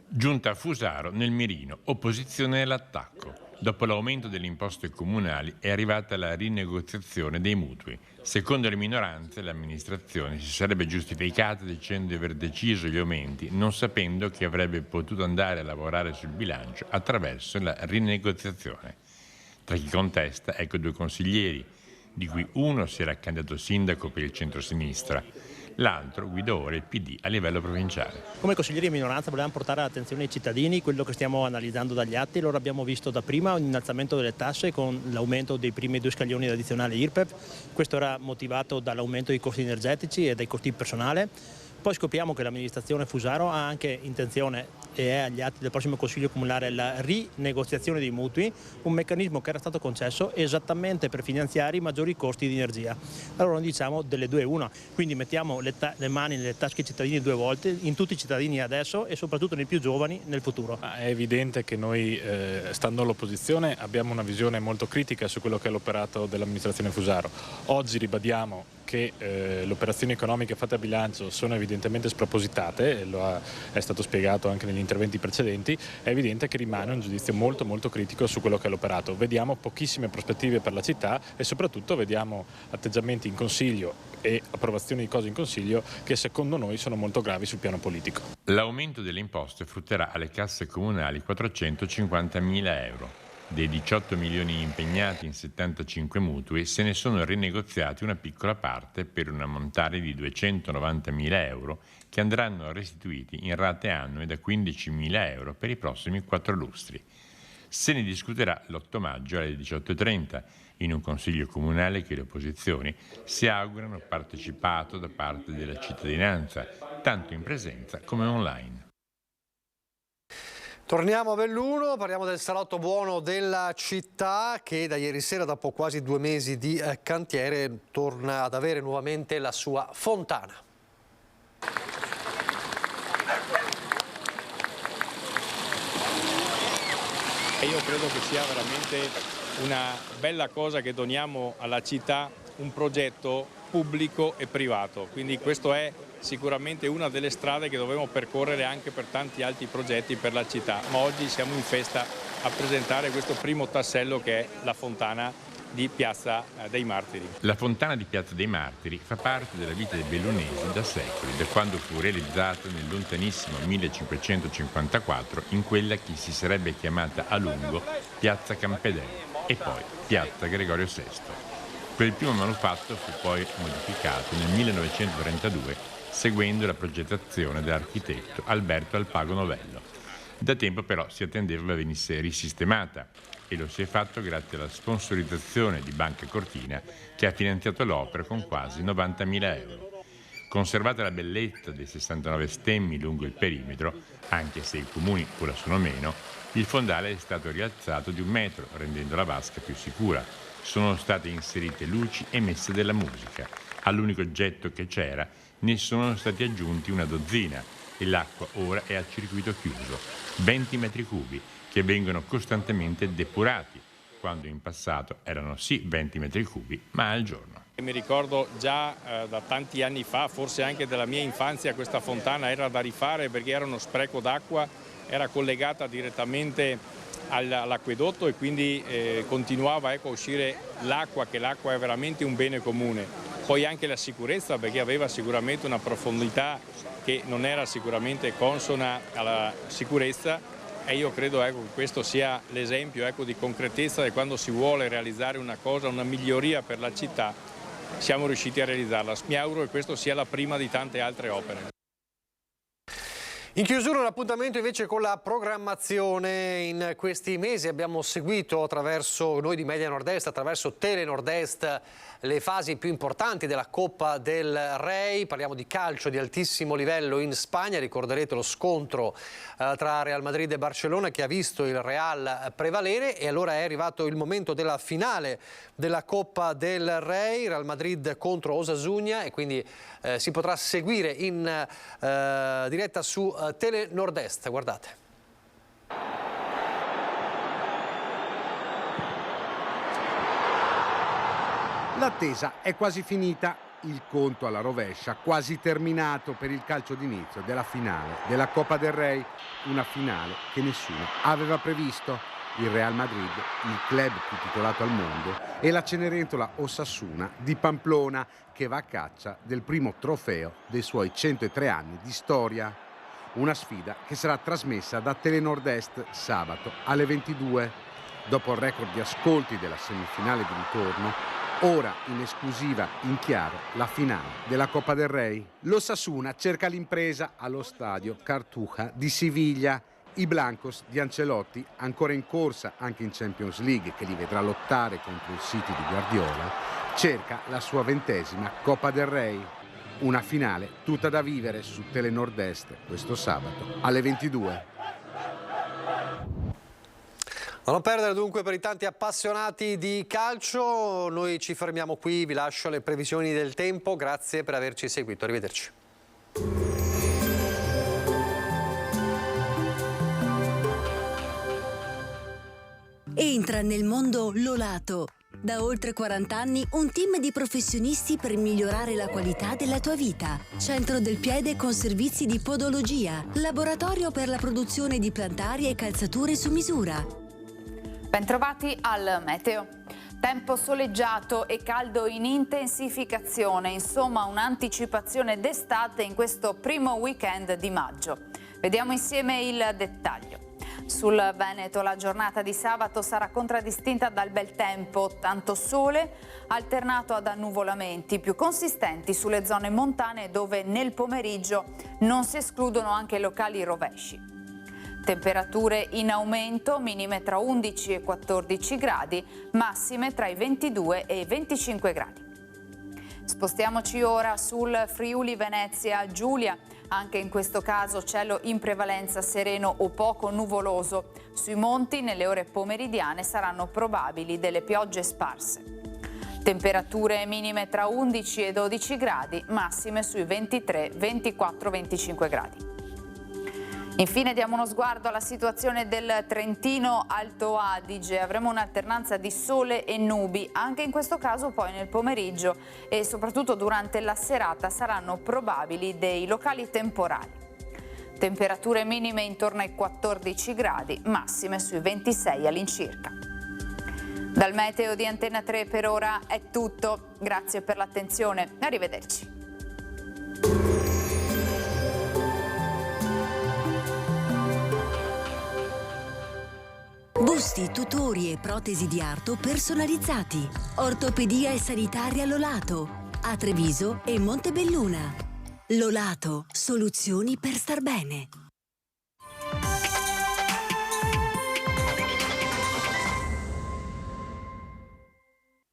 Giunta Fusaro nel mirino, opposizione all'attacco. Dopo l'aumento delle imposte comunali è arrivata la rinegoziazione dei mutui. Secondo le minoranze, l'amministrazione si sarebbe giustificata dicendo di aver deciso gli aumenti, non sapendo che avrebbe potuto andare a lavorare sul bilancio attraverso la rinegoziazione. Tra chi contesta, ecco 2 consiglieri, di cui uno si era candidato sindaco per il centro-sinistra, l'altro guida ora il PD a livello provinciale. Come consiglieri di minoranza volevamo portare all'attenzione dei cittadini quello che stiamo analizzando dagli atti. Loro abbiamo visto da prima un innalzamento delle tasse con l'aumento dei primi 2 scaglioni addizionali IRPEF. Questo era motivato dall'aumento dei costi energetici e dai costi di personale. Poi scopriamo che l'amministrazione Fusaro ha anche intenzione, e è agli atti del prossimo Consiglio Comunale, la rinegoziazione dei mutui, un meccanismo che era stato concesso esattamente per finanziare i maggiori costi di energia. Allora noi diciamo delle 2 una, quindi mettiamo le mani nelle tasche dei cittadini 2 volte, in tutti i cittadini adesso e soprattutto nei più giovani nel futuro. È evidente che noi, stando all'opposizione, abbiamo una visione molto critica su quello che è l'operato dell'amministrazione Fusaro. Oggi ribadiamo che le operazioni economiche fatte a bilancio sono evidentemente spropositate, è stato spiegato anche negli interventi precedenti. È evidente che rimane un giudizio molto molto critico su quello che è l'operato. Vediamo pochissime prospettive per la città e soprattutto vediamo atteggiamenti in Consiglio e approvazioni di cose in Consiglio che secondo noi sono molto gravi sul piano politico. L'aumento delle imposte frutterà alle casse comunali 450.000 euro. Dei 18 milioni impegnati in 75 mutui se ne sono rinegoziati una piccola parte per un ammontare di 290.000 euro che andranno restituiti in rate annue da 15.000 euro per i prossimi 4 lustri. Se ne discuterà l'8 maggio alle 18.30 in un consiglio comunale che le opposizioni si augurano partecipato da parte della cittadinanza, tanto in presenza come online. Torniamo a Belluno, parliamo del salotto buono della città che da ieri sera, dopo quasi 2 mesi di cantiere, torna ad avere nuovamente la sua fontana. Io credo che sia veramente una bella cosa che doniamo alla città un progetto pubblico e privato, quindi questo è sicuramente una delle strade che dovremo percorrere anche per tanti altri progetti per la città, ma oggi siamo in festa a presentare questo primo tassello che è la fontana di Piazza dei Martiri. La fontana di Piazza dei Martiri fa parte della vita dei bellunesi da secoli, da quando fu realizzata nel lontanissimo 1554 in quella che si sarebbe chiamata a lungo Piazza Campedello e poi Piazza Gregorio VI. Quel primo manufatto fu poi modificato nel 1932 seguendo la progettazione dell'architetto Alberto Alpago Novello. Da tempo però si attendeva venisse risistemata e lo si è fatto grazie alla sponsorizzazione di Banca Cortina che ha finanziato l'opera con quasi 90.000 euro. Conservata la bellezza dei 69 stemmi lungo il perimetro, anche se i comuni ora sono meno, il fondale è stato rialzato di 1 metro, rendendo la vasca più sicura. Sono state inserite luci e messe della musica. All'unico oggetto che c'era ne sono stati aggiunti una dozzina, e l'acqua ora è al circuito chiuso, 20 metri cubi che vengono costantemente depurati, quando in passato erano sì 20 metri cubi, ma al giorno. Mi ricordo già da tanti anni fa, forse anche della mia infanzia, questa fontana era da rifare perché era uno spreco d'acqua, era collegata direttamente all'acquedotto e quindi continuava a uscire l'acqua, che l'acqua è veramente un bene comune. Poi anche la sicurezza, perché aveva sicuramente una profondità che non era sicuramente consona alla sicurezza, e io credo che questo sia l'esempio di concretezza, e quando si vuole realizzare una cosa, una miglioria per la città, siamo riusciti a realizzarla. Mi auguro che questo sia la prima di tante altre opere. In chiusura un appuntamento invece con la programmazione. In questi mesi abbiamo seguito attraverso noi di Media Nord-Est, attraverso Tele Nord-Est, le fasi più importanti della Coppa del Rey. Parliamo di calcio di altissimo livello in Spagna. Ricorderete lo scontro tra Real Madrid e Barcellona che ha visto il Real prevalere, e allora è arrivato il momento della finale della Coppa del Rey, Real Madrid contro Osasuna, e quindi si potrà seguire in diretta su Tele Nord-Est. Guardate. L'attesa è quasi finita, il conto alla rovescia quasi terminato per il calcio d'inizio della finale della Coppa del Rey, una finale che nessuno aveva previsto. Il Real Madrid, il club più titolato al mondo, e la Cenerentola Osasuna di Pamplona, che va a caccia del primo trofeo dei suoi 103 anni di storia. Una sfida che sarà trasmessa da Tele Nord-Est sabato alle 22. Dopo il record di ascolti della semifinale di ritorno, ora in esclusiva in chiaro la finale della Coppa del Rey. L'Osasuna cerca l'impresa allo stadio Cartuja di Siviglia. I Blancos di Ancelotti, ancora in corsa anche in Champions League, che li vedrà lottare contro il City di Guardiola, cerca la sua 20ª Coppa del Rey. Una finale tutta da vivere su Tele Nord-Est questo sabato alle 22. Non perdere dunque per i tanti appassionati di calcio. Noi ci fermiamo qui, vi lascio le previsioni del tempo. Grazie per averci seguito, arrivederci. Entra nel mondo Lolato. Da oltre 40 anni un team di professionisti per migliorare la qualità della tua vita. Centro del piede con servizi di podologia. Laboratorio per la produzione di plantari e calzature su misura. Bentrovati al meteo. Tempo soleggiato e caldo in intensificazione, insomma un'anticipazione d'estate in questo primo weekend di maggio. Vediamo insieme il dettaglio. Sul Veneto la giornata di sabato sarà contraddistinta dal bel tempo, tanto sole alternato ad annuvolamenti più consistenti sulle zone montane, dove nel pomeriggio non si escludono anche locali rovesci. Temperature in aumento, minime tra 11 e 14 gradi, massime tra i 22 e i 25 gradi. Spostiamoci ora sul Friuli Venezia Giulia. Anche in questo caso cielo in prevalenza sereno o poco nuvoloso. Sui monti nelle ore pomeridiane saranno probabili delle piogge sparse. Temperature minime tra 11 e 12 gradi, massime sui 23, 24, 25 gradi. Infine diamo uno sguardo alla situazione del Trentino Alto Adige. Avremo un'alternanza di sole e nubi, anche in questo caso poi nel pomeriggio e soprattutto durante la serata saranno probabili dei locali temporali. Temperature minime intorno ai 14 gradi, massime sui 26 all'incirca. Dal meteo di Antena 3 per ora è tutto. Grazie per l'attenzione. Arrivederci. Busti, tutori e protesi di arto personalizzati. Ortopedia e sanitaria Lolato. A Treviso e Montebelluna. Lolato, soluzioni per star bene.